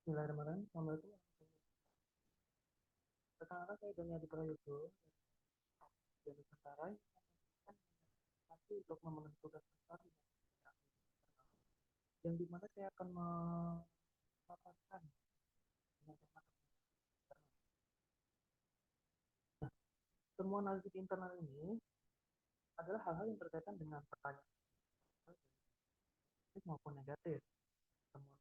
Bismillahirrahmanirrahim. Assalamualaikum. Sekarang saya Doni Adi Prayogo dari Nusantara tapi untuk memenuhi tugas besar yang dimana saya akan memaparkan dengan tema temuan analisis internal ini adalah hal-hal yang berkaitan dengan pertanyaan positif maupun negatif. Temuan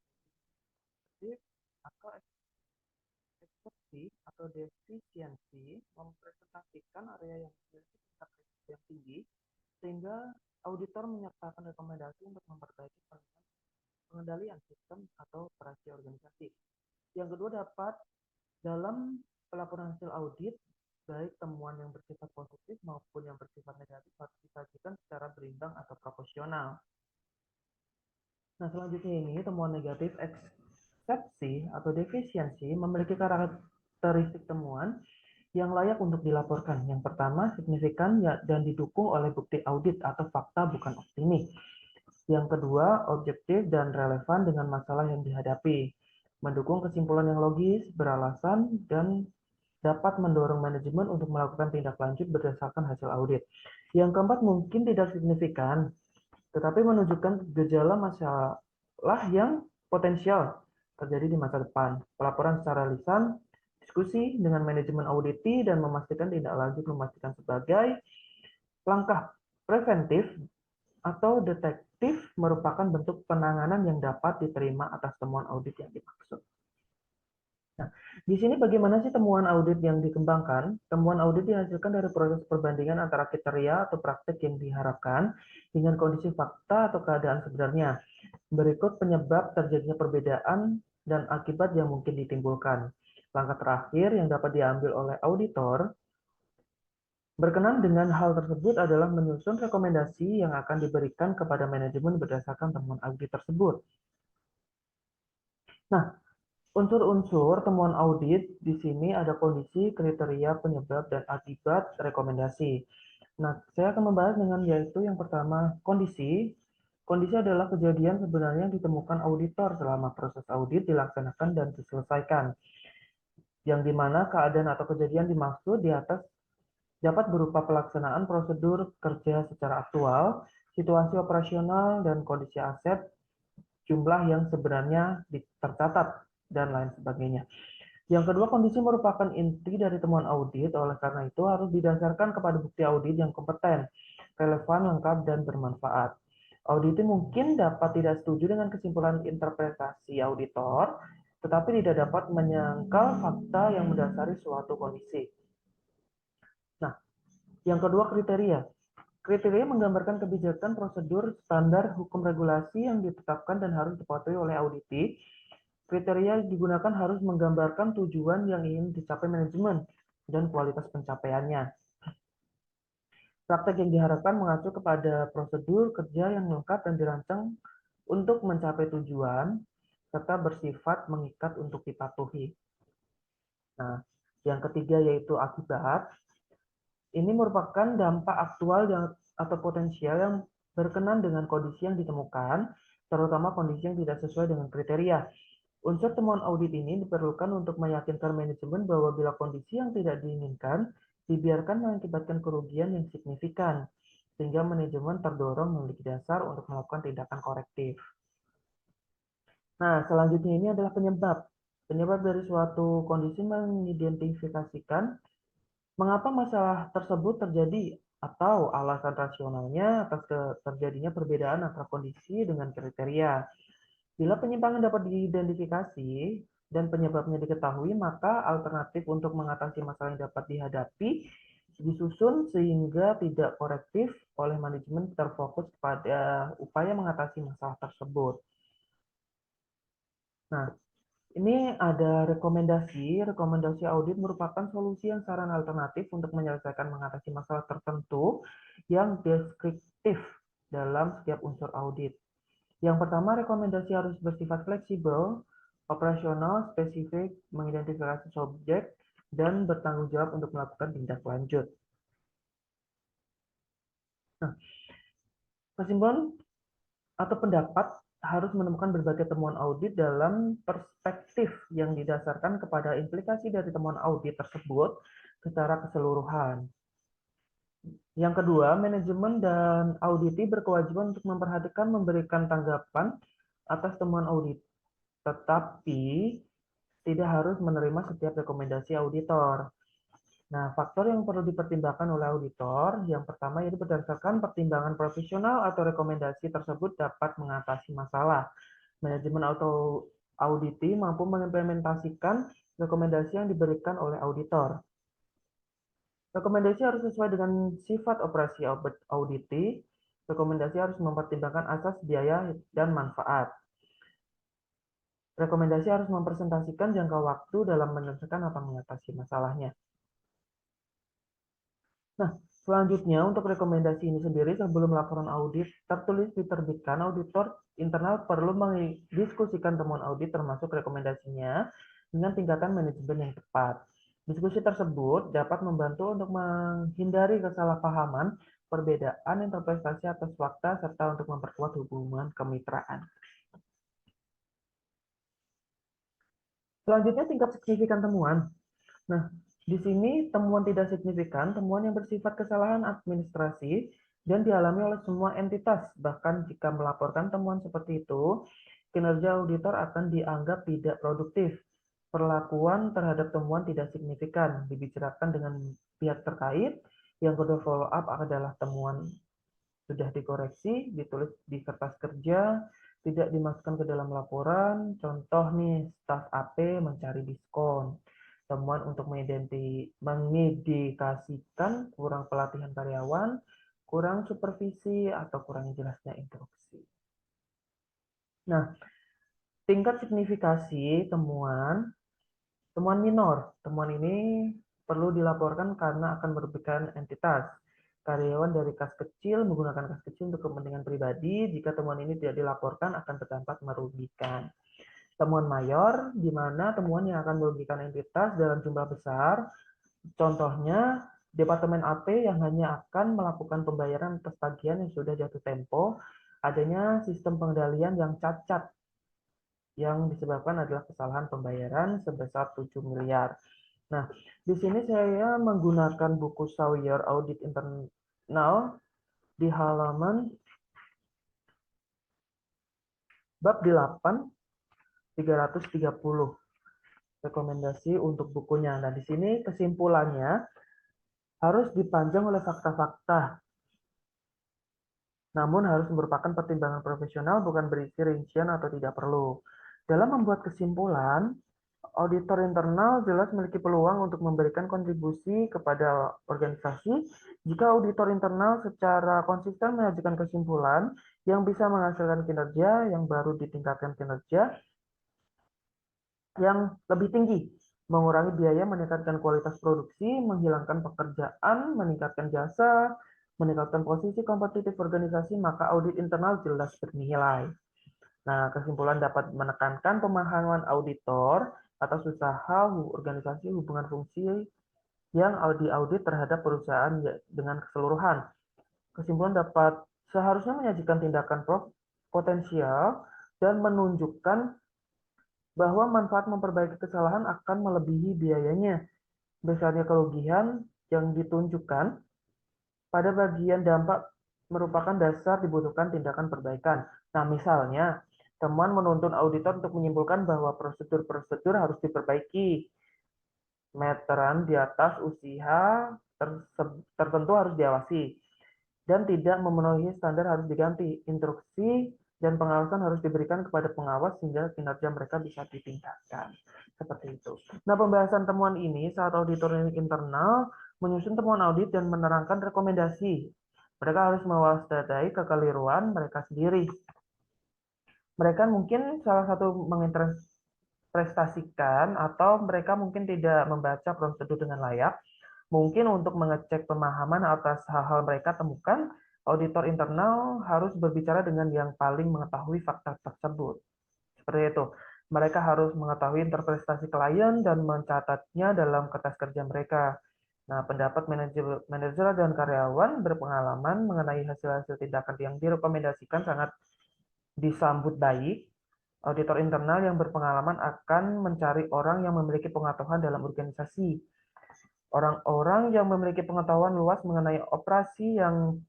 positif atau eksepsi atau defisiensi mempresentasikan area yang memiliki tingkat resiko yang tinggi sehingga auditor menyertakan rekomendasi untuk memperbaiki pengendalian sistem atau operasi organisasi. Yang kedua dapat dalam pelaporan hasil audit, baik temuan yang bersifat positif maupun yang bersifat negatif harus disajikan secara berimbang atau proporsional. Nah, selanjutnya ini temuan negatif eksepsi atau defisiensi memiliki karakteristik temuan yang layak untuk dilaporkan. Yang pertama, signifikan dan didukung oleh bukti audit atau fakta bukan opini. Yang kedua, objektif dan relevan dengan masalah yang dihadapi. Mendukung kesimpulan yang logis, beralasan, dan dapat mendorong manajemen untuk melakukan tindak lanjut berdasarkan hasil audit. Yang keempat, mungkin tidak signifikan, tetapi menunjukkan gejala masalah yang potensial terjadi di masa depan. Pelaporan secara lisan, diskusi dengan manajemen auditi, dan memastikan tindak lanjut memastikan sebagai langkah preventif atau detektif merupakan bentuk penanganan yang dapat diterima atas temuan audit yang dimaksud. Nah, di sini bagaimana sih temuan audit yang dikembangkan? Temuan audit dihasilkan dari proses perbandingan antara kriteria atau praktik yang diharapkan dengan kondisi fakta atau keadaan sebenarnya. Berikut penyebab terjadinya perbedaan dan akibat yang mungkin ditimbulkan. Langkah terakhir yang dapat diambil oleh auditor berkenan dengan hal tersebut adalah menyusun rekomendasi yang akan diberikan kepada manajemen berdasarkan temuan audit tersebut. Nah, unsur-unsur temuan audit di sini ada kondisi, kriteria, penyebab, dan akibat rekomendasi. Nah, saya akan membahas dengan yaitu yang pertama, kondisi. Kondisi adalah kejadian sebenarnya yang ditemukan auditor selama proses audit dilaksanakan dan diselesaikan, yang dimana keadaan atau kejadian dimaksud di atas dapat berupa pelaksanaan prosedur kerja secara aktual, situasi operasional, dan kondisi aset, jumlah yang sebenarnya tercatat, dan lain sebagainya. Yang kedua, kondisi merupakan inti dari temuan audit, oleh karena itu harus didasarkan kepada bukti audit yang kompeten, relevan, lengkap, dan bermanfaat. Auditi mungkin dapat tidak setuju dengan kesimpulan interpretasi auditor, tetapi tidak dapat menyangkal fakta yang mendasari suatu kondisi. Nah, yang kedua, kriteria. Kriteria menggambarkan kebijakan, prosedur, standar, hukum regulasi yang ditetapkan dan harus dipatuhi oleh auditi. Kriteria digunakan harus menggambarkan tujuan yang ingin dicapai manajemen dan kualitas pencapaiannya. Praktek yang diharapkan mengacu kepada prosedur kerja yang lengkap dan dirancang untuk mencapai tujuan, serta bersifat mengikat untuk dipatuhi. Nah, yang ketiga yaitu akibat. Ini merupakan dampak aktual atau potensial yang berkenan dengan kondisi yang ditemukan, terutama kondisi yang tidak sesuai dengan kriteria. Unsur temuan audit ini diperlukan untuk meyakinkan manajemen bahwa bila kondisi yang tidak diinginkan dibiarkan mengakibatkan kerugian yang signifikan, sehingga manajemen terdorong memiliki dasar untuk melakukan tindakan korektif. Nah, selanjutnya ini adalah penyebab. Penyebab dari suatu kondisi mengidentifikasikan mengapa masalah tersebut terjadi atau alasan rasionalnya atas terjadinya perbedaan antara kondisi dengan kriteria. Bila penyimpangan dapat diidentifikasi dan penyebabnya diketahui, maka alternatif untuk mengatasi masalah yang dapat dihadapi disusun sehingga tidak korektif oleh manajemen terfokus pada upaya mengatasi masalah tersebut. Nah, ini ada rekomendasi. Rekomendasi audit merupakan solusi yang saran alternatif untuk menyelesaikan mengatasi masalah tertentu yang deskriptif dalam setiap unsur audit. Yang pertama, rekomendasi harus bersifat fleksibel, operasional, spesifik, mengidentifikasi subjek, dan bertanggung jawab untuk melakukan tindak lanjut. Nah, kesimpulan atau pendapat harus menemukan berbagai temuan audit dalam perspektif yang didasarkan kepada implikasi dari temuan audit tersebut secara keseluruhan. Yang kedua, manajemen dan auditi berkewajiban untuk memperhatikan memberikan tanggapan atas temuan audit, tetapi tidak harus menerima setiap rekomendasi auditor. Nah, faktor yang perlu dipertimbangkan oleh auditor, yang pertama yaitu berdasarkan pertimbangan profesional atau rekomendasi tersebut dapat mengatasi masalah. Manajemen atau auditi mampu mengimplementasikan rekomendasi yang diberikan oleh auditor. Rekomendasi harus sesuai dengan sifat operasi auditi. Rekomendasi harus mempertimbangkan asas biaya dan manfaat. Rekomendasi harus mempresentasikan jangka waktu dalam menyelesaikan atau mengatasi masalahnya. Nah, selanjutnya untuk rekomendasi ini sendiri sebelum laporan audit tertulis diterbitkan, auditor internal perlu mendiskusikan temuan audit termasuk rekomendasinya dengan tingkatan manajemen yang tepat. Diskusi tersebut dapat membantu untuk menghindari kesalahpahaman, perbedaan interpretasi atas fakta, serta untuk memperkuat hubungan kemitraan. Selanjutnya tingkat signifikan temuan. Nah, di sini temuan tidak signifikan, temuan yang bersifat kesalahan administrasi dan dialami oleh semua entitas. Bahkan jika melaporkan temuan seperti itu, kinerja auditor akan dianggap tidak produktif. Perlakuan terhadap temuan tidak signifikan, dibicarakan dengan pihak terkait. Yang kedua, follow up adalah temuan sudah dikoreksi, ditulis di kertas kerja, tidak dimasukkan ke dalam laporan. Contoh nih, staf AP mencari diskon. Temuan untuk mengindikasikan kurang pelatihan karyawan, kurang supervisi, atau kurang jelasnya instruksi. Nah, tingkat signifikasi temuan minor. Temuan ini perlu dilaporkan karena akan merugikan entitas. Karyawan dari kas kecil menggunakan kas kecil untuk kepentingan pribadi. Jika temuan ini tidak dilaporkan akan berdampak merugikan. Temuan mayor, di mana temuan yang akan merugikan entitas dalam jumlah besar. Contohnya, Departemen AP yang hanya akan melakukan pembayaran atas tagihan yang sudah jatuh tempo, adanya sistem pengendalian yang cacat yang disebabkan adalah kesalahan pembayaran sebesar 7 miliar. Nah, di sini saya menggunakan buku Sawyer Audit Internal di halaman bab 8 330 rekomendasi untuk bukunya. Nah, di sini kesimpulannya harus dipanjang oleh fakta-fakta, namun harus merupakan pertimbangan profesional, bukan berisi rincian atau tidak perlu. Dalam membuat kesimpulan, auditor internal jelas memiliki peluang untuk memberikan kontribusi kepada organisasi jika auditor internal secara konsisten menyajikan kesimpulan yang bisa menghasilkan kinerja yang baru, ditingkatkan kinerja yang lebih tinggi, mengurangi biaya, meningkatkan kualitas produksi, menghilangkan pekerjaan, meningkatkan jasa, meningkatkan posisi kompetitif organisasi, maka audit internal jelas bernilai. Nah, kesimpulan dapat menekankan pemahaman auditor atas usaha organisasi hubungan fungsi yang diaudit terhadap perusahaan dengan keseluruhan. Kesimpulan dapat seharusnya menyajikan tindakan potensial dan menunjukkan bahwa manfaat memperbaiki kesalahan akan melebihi biayanya. Besarnya kerugian yang ditunjukkan pada bagian dampak merupakan dasar dibutuhkan tindakan perbaikan. Nah, misalnya, temuan menuntun auditor untuk menyimpulkan bahwa prosedur-prosedur harus diperbaiki. Meteran di atas usia tertentu harus diawasi. Dan tidak memenuhi standar harus diganti. Instruksi dan pengawasan harus diberikan kepada pengawas sehingga kinerja mereka bisa ditingkatkan. Seperti itu. Nah, pembahasan temuan ini saat auditor internal menyusun temuan audit dan menerangkan rekomendasi. Mereka harus mewaspadai kekeliruan mereka sendiri. Mereka mungkin salah satu menginterpretasikan atau mereka mungkin tidak membaca prosedur dengan layak. Mungkin untuk mengecek pemahaman atas hal-hal mereka temukan, auditor internal harus berbicara dengan yang paling mengetahui fakta tersebut. Seperti itu. Mereka harus mengetahui interpretasi klien dan mencatatnya dalam kertas kerja mereka. Nah, pendapat manajer dan karyawan berpengalaman mengenai hasil-hasil tindakan yang direkomendasikan sangat disambut baik. Auditor internal yang berpengalaman akan mencari orang yang memiliki pengetahuan dalam organisasi. Orang-orang yang memiliki pengetahuan luas mengenai operasi yang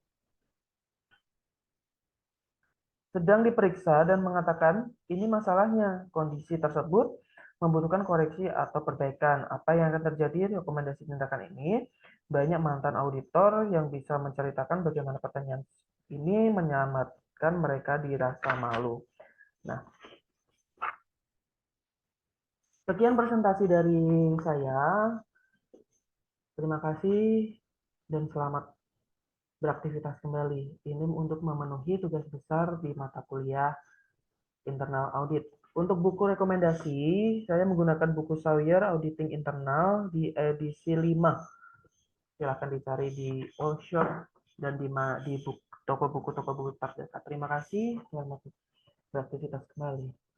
sedang diperiksa dan mengatakan, ini masalahnya, kondisi tersebut membutuhkan koreksi atau perbaikan. Apa yang akan terjadi rekomendasi tindakan ini? Banyak mantan auditor yang bisa menceritakan bagaimana pertanyaan ini menyelamatkan mereka di rasa malu. Nah, sekian presentasi dari saya. Terima kasih dan selamat beraktivitas kembali. Ini untuk memenuhi tugas besar di mata kuliah internal audit. Untuk buku rekomendasi, saya menggunakan buku Sawyer Auditing Internal di edisi 5. Silahkan dicari di workshop dan di toko buku Terima kasih, selamat beraktivitas kembali.